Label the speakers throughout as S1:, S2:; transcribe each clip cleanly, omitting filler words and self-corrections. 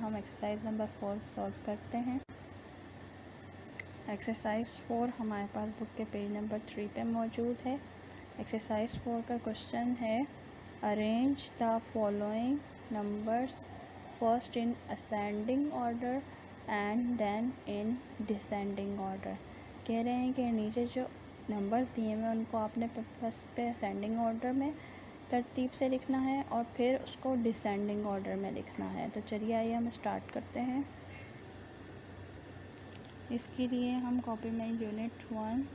S1: हम exercise number 4 solve करते हैं। एक्सरसाइज 4 हमारे पास बुक के पेज नंबर 3 पे मौजूद है। एक्सरसाइज 4 का क्वेश्चन है, arrange the following numbers first in ascending order and then in descending order. कह रहे हैं कि नीचे जो नंबर्स दिए हुए उनको आपने फर्स्ट पे असेंडिंग ऑर्डर में तरतीब से लिखना है और फिर उसको डिसेंडिंग ऑर्डर में लिखना है। तो चलिए आइए हम स्टार्ट करते हैं। इसके लिए हम कॉपी में यूनिट 1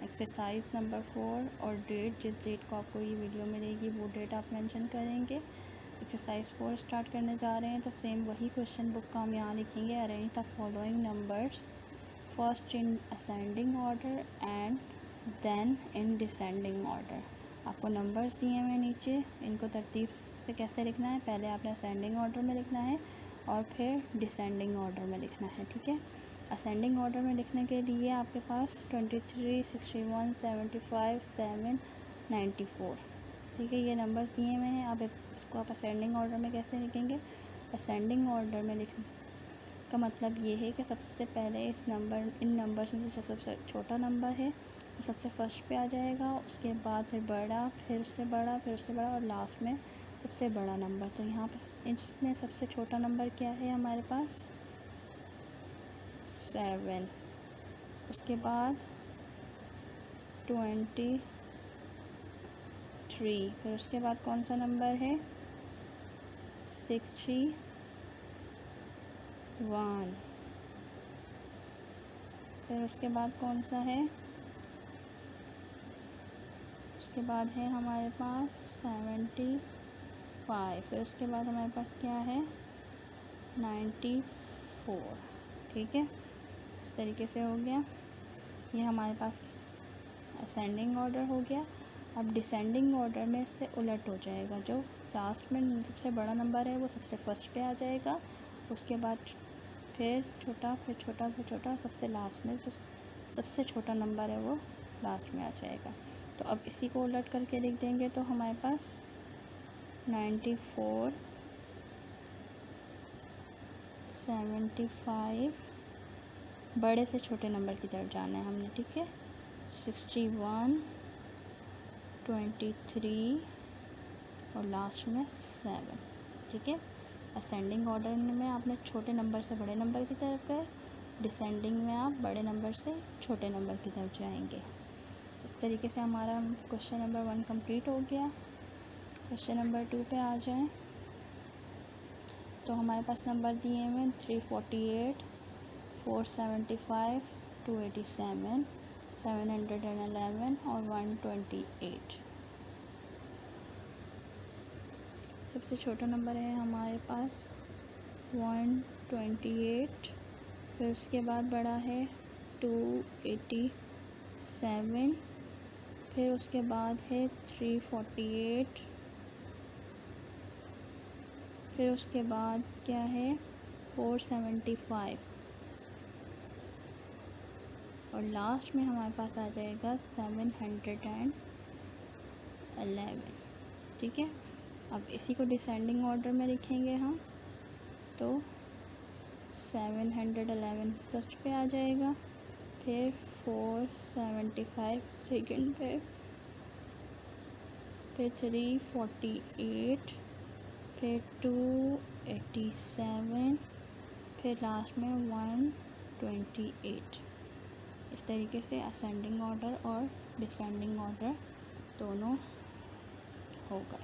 S1: एक्सरसाइज नंबर 4 और डेट, जिस डेट को आपको ये वीडियो मिलेगी वो डेट आप मेंशन करेंगे। एक्सरसाइज 4 स्टार्ट करने जा रहे हैं तो सेम वही क्वेश्चन बुक का हम यहाँ लिखेंगे, arrange the following numbers first in ascending order and then in descending order. आपको नंबर्स दिए हुए नीचे, इनको तरतीब से कैसे लिखना है, पहले आपने असेंडिंग ऑर्डर में लिखना है और फिर डिसेंडिंग ऑर्डर में लिखना है। ठीक है, असेंडिंग ऑर्डर में लिखने के लिए आपके पास 23, 61, 75, 7, 94। ठीक है, ये नंबर्स दिए हुए हैं। अब इसको आप असेंडिंग ऑर्डर में कैसे लिखेंगे? असेंडिंग ऑर्डर में लिखने का मतलब ये है कि सबसे पहले इन नंबर्स में जो सबसे छोटा नंबर है वो सबसे फर्स्ट पे आ जाएगा, उसके बाद फिर बड़ा, फिर उससे बड़ा, फिर उससे बड़ा और लास्ट में सबसे बड़ा नंबर। तो यहाँ पर इसमें सबसे छोटा नंबर क्या है हमारे पास? 7। उसके बाद 23, फिर उसके बाद कौन सा नंबर है? 61। फिर उसके बाद कौन सा है? उसके बाद है हमारे पास 75। फिर उसके बाद हमारे पास क्या है? 94। ठीक है, इस तरीके से हो गया। ये हमारे पास असेंडिंग ऑर्डर हो गया। अब डिसेंडिंग ऑर्डर में इससे उलट हो जाएगा, जो लास्ट में सबसे बड़ा नंबर है वो सबसे फर्स्ट पे आ जाएगा, उसके बाद फिर छोटा, फिर छोटा, फिर छोटा, सबसे लास्ट में जो सबसे छोटा नंबर है वो लास्ट में आ जाएगा। तो अब इसी को उलट करके लिख देंगे तो हमारे पास 94, 75, बड़े से छोटे नंबर की तरफ जाना है हमने। ठीक है, 61, 23 और लास्ट में 7। ठीक है, असेंडिंग ऑर्डर में आपने छोटे नंबर से बड़े नंबर की तरफ गए, डिसेंडिंग में आप बड़े नंबर से छोटे नंबर की तरफ जाएंगे। इस तरीके से हमारा क्वेश्चन नंबर 1 कंप्लीट हो गया। क्वेश्चन नंबर 2 पे आ जाएं तो हमारे पास नंबर दिए हुए 348, 475, 287, 711 और 128। सबसे छोटा नंबर है हमारे पास 128। फिर उसके बाद बड़ा है 287। फिर उसके बाद है 348। फिर उसके बाद क्या है? 475 और लास्ट में हमारे पास आ जाएगा 711। ठीक है, अब इसी को डिसेंडिंग ऑर्डर में लिखेंगे हम तो 711 फर्स्ट पे आ जाएगा, फिर 475 सेकंड पे, फिर 348, फिर 287, फिर लास्ट में 128। इस तरीके से असेंडिंग ऑर्डर और डिसेंडिंग ऑर्डर दोनों होगा।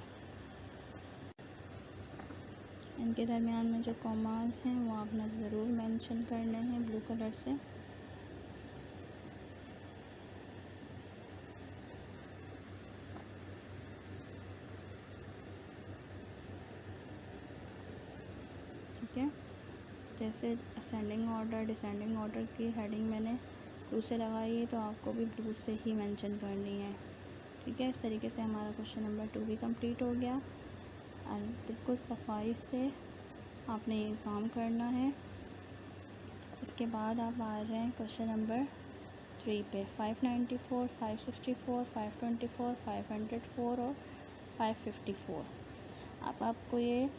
S1: इनके दरमियान में जो कॉमास हैं वो आपने ज़रूर मेंशन करने हैं ब्लू कलर से। ठीक है, जैसे असेंडिंग ऑर्डर डिसेंडिंग ऑर्डर की हेडिंग मैंने ब्लू से लगाई है तो आपको भी ब्लू से ही मेंशन करनी है। ठीक है, इस तरीके से हमारा क्वेश्चन नंबर 2 भी कंप्लीट हो गया और बिल्कुल सफाई से आपने ये काम करना है। इसके बाद आप आ जाएं क्वेश्चन नंबर 3 पे। 594, 564, 524, 504 और 554। अब आपको ये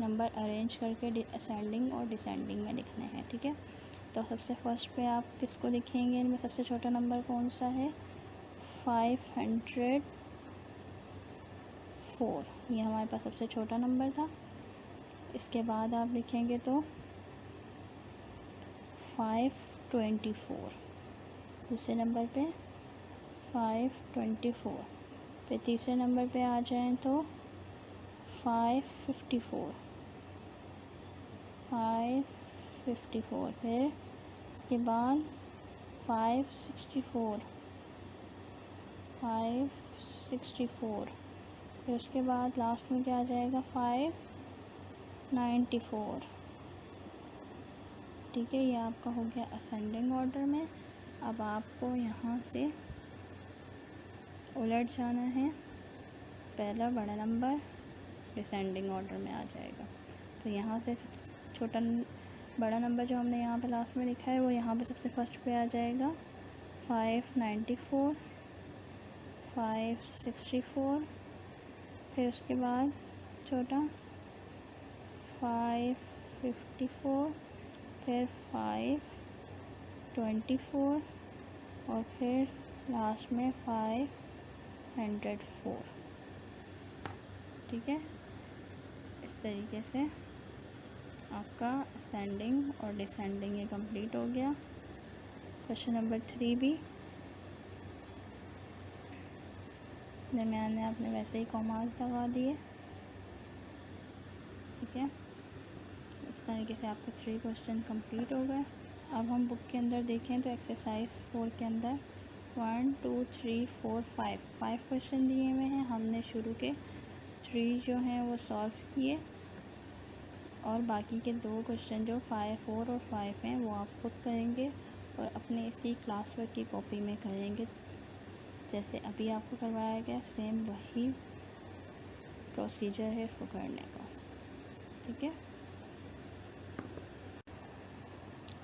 S1: नंबर अरेंज करके असेंडिंग और डिसेंडिंग में लिखने हैं, ठीक है। तो सबसे फर्स्ट पे आप किसको लिखेंगे, इनमें सबसे छोटा नंबर कौन सा है, 504, ये हमारे पास सबसे छोटा नंबर था। इसके बाद आप लिखेंगे तो 524, दूसरे नंबर पे 524, फिर तीसरे नंबर पे आ जाएं तो 554, फिर इसके बाद 564, फिर उसके बाद लास्ट में क्या आ जाएगा 594, ठीक है। ये आपका हो गया असेंडिंग ऑर्डर में। अब आपको यहाँ से उलट जाना है, पहला बड़ा नंबर डिसेंडिंग ऑर्डर में आ जाएगा। तो यहाँ से सबसे छोटा बड़ा नंबर जो हमने यहाँ पे लास्ट में लिखा है वो यहाँ पे सबसे फर्स्ट पे आ जाएगा 594, 564, फिर उसके बाद छोटा 554, फिर 524 और फिर लास्ट में 504, ठीक है। इस तरीके से आपका असेंडिंग और डिसेंडिंग ये कंप्लीट हो गया। क्वेश्चन नंबर 3 भी दरम्यान में आपने वैसे ही कॉमास लगा दिए, ठीक है। इस तरीके से आपके 3 क्वेश्चन कंप्लीट हो गए। अब हम बुक के अंदर देखें तो एक्सरसाइज 4 के अंदर 1 2 3 4 5 क्वेश्चन दिए हुए हैं। हमने शुरू के 3 जो हैं वो सॉल्व किए और बाकी के 2 क्वेश्चन जो 5 4 और 5 हैं वो आप खुद करेंगे और अपने इसी क्लास वर्क की कॉपी में करेंगे। जैसे अभी आपको करवाया गया सेम वही प्रोसीजर है इसको करने का, ठीक है।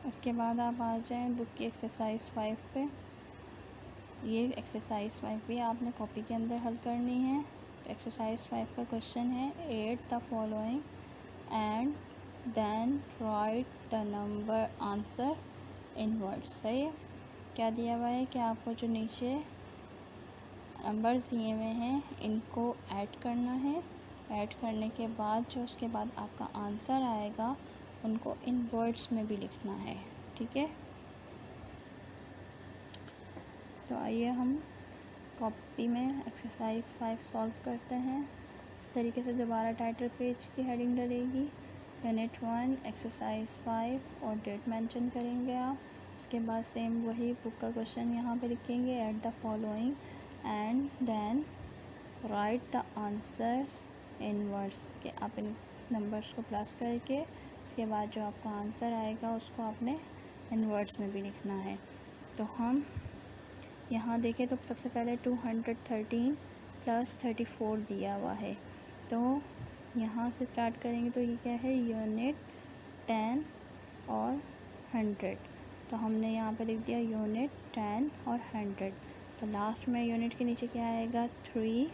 S1: उसके बाद आप आ जाएं बुक की एक्सरसाइज 5 पे। ये एक्सरसाइज 5 भी आपने कॉपी के अंदर हल करनी है। तो एक्सरसाइज 5 का क्वेश्चन है 8 the following and then write the number answer in words. सही है, क्या दिया हुआ है कि आपको जो नीचे नंबर्स दिए हुए हैं इनको ऐड करना है। ऐड करने के बाद जो उसके बाद आपका आंसर आएगा उनको इन वर्ड्स में भी लिखना है, ठीक है। तो आइए हम कॉपी में एक्सरसाइज 5 सॉल्व करते हैं। इस तरीके से दोबारा टाइटल पेज की हेडिंग डलेगी, यूनिट 1 एक्सरसाइज 5 और डेट मेंशन करेंगे आप। उसके बाद सेम वही बुक का क्वेश्चन यहाँ पे लिखेंगे, add the following and then write the answers in words, के आप इन नंबर्स को प्लस करके उसके बाद जो आपका आंसर आएगा उसको आपने इन वर्ड्स में भी लिखना है। तो हम यहाँ देखें तो सबसे पहले 213 + 34 दिया हुआ है। तो यहाँ से स्टार्ट करेंगे तो ये क्या है, यूनिट 10 और 100। तो हमने यहाँ पे लिख दिया यूनिट 10 और 100। तो लास्ट में यूनिट के नीचे क्या आएगा 3,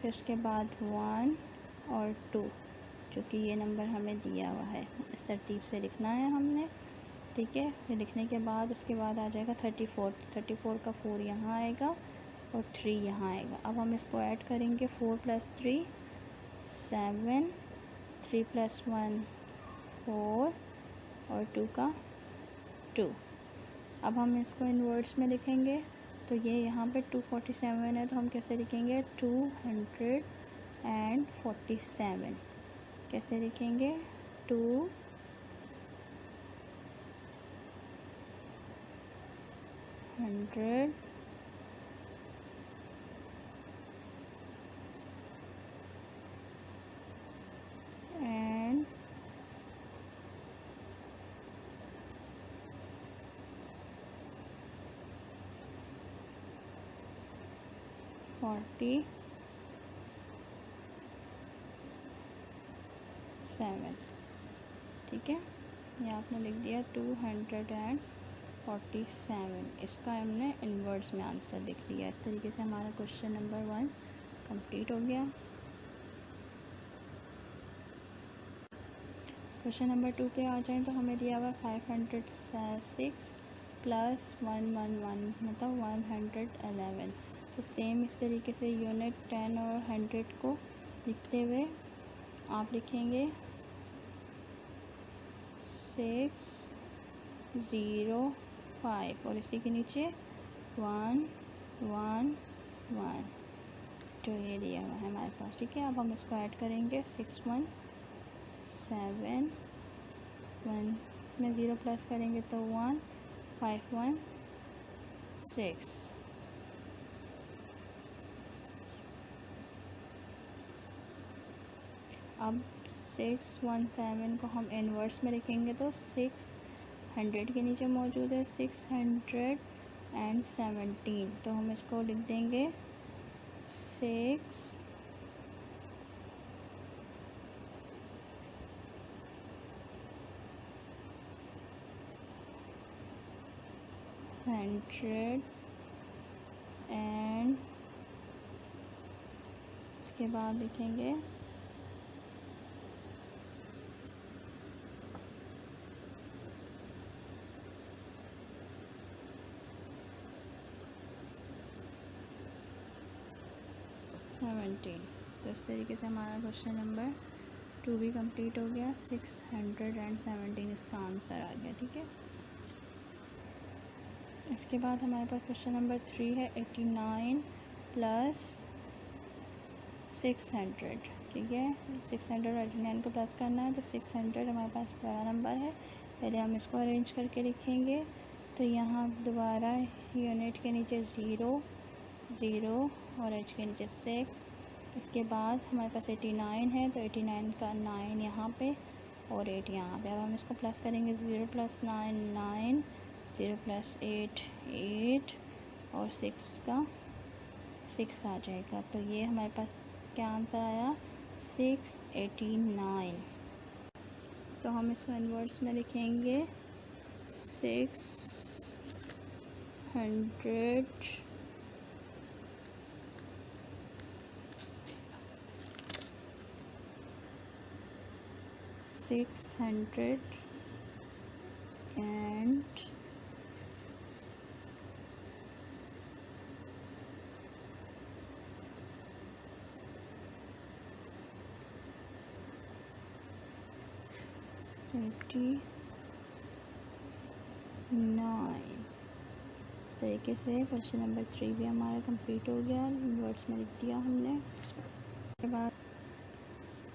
S1: फिर उसके बाद 1 और 2, जो कि ये नंबर हमें दिया हुआ है। इस तरतीब से लिखना है हमने, ठीक है। फिर लिखने के बाद उसके बाद आ जाएगा 34 का 4 यहाँ आएगा और 3 यहाँ आएगा। अब हम इसको ऐड करेंगे 4 + 3 7, 3 + 1 4 और 2 का 2। अब हम इसको इन वर्ड्स में लिखेंगे तो ये यहाँ पे 247 है, तो हम कैसे लिखेंगे 247। कैसे लिखेंगे 2 100 and 47, ठीक है। ये आपने लिख दिया 247। इसका हमने इनवर्ड्स में आंसर लिख लिया। इस तरीके से हमारा क्वेश्चन नंबर 1 कंप्लीट हो गया। क्वेश्चन नंबर 2 पे आ जाएं तो हमें दिया हुआ 506 प्लस 111 मतलब 111। तो सेम इस तरीके से यूनिट 10 और 100 को लिखते हुए आप लिखेंगे 605 और इसी के नीचे 111 जो ये दिया हुआ है हमारे पास। ठीक है, अब हम इसको ऐड करेंगे 617 1 में 0 प्लस करेंगे तो 1 516। अब 617 को हम इन्वर्स में लिखेंगे तो 600 के नीचे मौजूद है 617, तो हम इसको लिख देंगे 600 एंड इसके बाद लिखेंगे 17। तो इस तरीके से हमारा क्वेश्चन नंबर 2 भी कंप्लीट हो गया। 617 इसका आंसर आ गया। ठीक है, इसके बाद हमारे पास क्वेश्चन नंबर 3 है 89 प्लस 600। ठीक है, 600 और 89 को प्लस करना है तो 600 हमारे पास बड़ा नंबर है, पहले हम इसको अरेंज करके लिखेंगे। तो यहाँ दोबारा यूनिट के नीचे 0 0 और एच के नीचे 6। इसके बाद हमारे पास 89 है तो 89 का 9 यहाँ पे और 8 यहाँ पे। अब हम इसको प्लस करेंगे 0 + 9 9, 0 + 8 8 और 6 का 6 आ जाएगा। तो ये हमारे पास क्या आंसर आया 689। तो हम इसको इन्वर्स में लिखेंगे 600 एंड 89। इस तरीके से क्वेश्चन नंबर 3 भी हमारा कंप्लीट हो गया, वर्ड्स में लिख दिया हमने।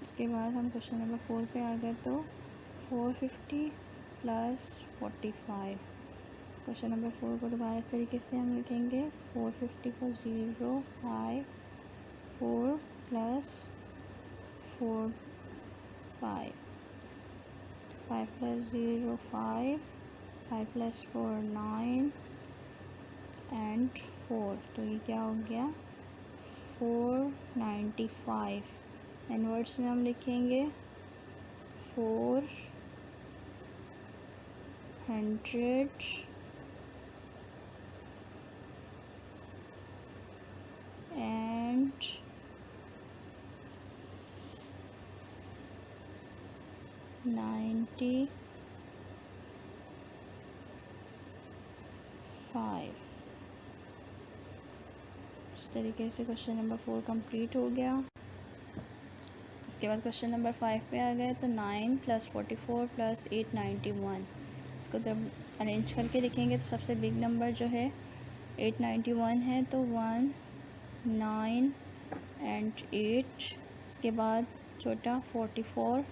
S1: इसके बाद हम क्वेश्चन नंबर 4 पे आ गए तो 450 + 45। क्वेश्चन नंबर 4 को दोबारा इस तरीके से हम लिखेंगे 450 को 0 5 4 + 4 5 5 + 0 5 5 + 4 9 एंड 4। तो ये क्या हो गया 495। इनवर्ड्स में हम लिखेंगे 400 एंड 95। इस तरीके से क्वेश्चन नंबर 4 कंप्लीट हो गया। इसके बाद क्वेश्चन नंबर 5 पे आ गए तो 9 + 44 + 891। इसको जब अरेंज करके लिखेंगे तो सबसे बिग नंबर जो है 891 है, तो 1 9 एंड 8। इसके बाद छोटा 44,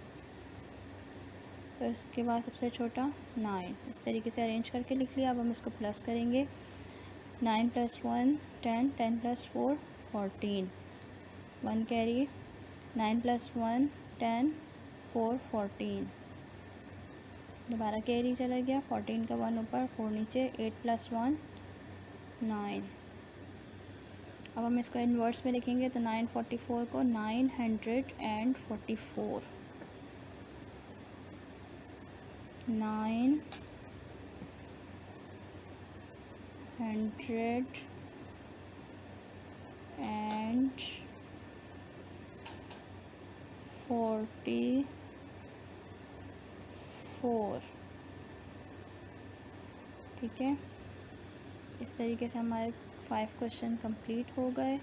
S1: तो इसके बाद सबसे छोटा 9। इस तरीके से अरेंज करके लिख लिया। अब हम इसको प्लस करेंगे 9 + 1 10 10 + 4 14 1 कैरी 9 + 1 10 4 14 दोबारा कैरी चला गया 14 का 1 ऊपर 4 नीचे 8 + 1 9। अब हम इसको इन्वर्स में लिखेंगे तो 944 को 944 9 100 एंड 44 4। ठीक है, इस तरीके से हमारे 5 क्वेश्चन कंप्लीट हो गए।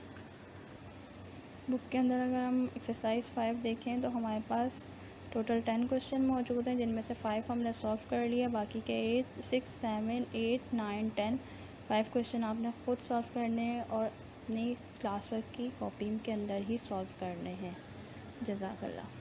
S1: बुक के अंदर अगर हम एक्सरसाइज 5 देखें तो हमारे पास टोटल 10 क्वेश्चन मौजूद हैं, जिनमें से 5 हमने सॉल्व कर लिया। बाकी के 8, 6, 7, 8, 9, 10 5 क्वेश्चन आपने ख़ुद सॉल्व करने हैं और अपनी क्लास वर्क की कॉपी के अंदर ही सॉल्व करने हैं। जज़ाकल्लाह।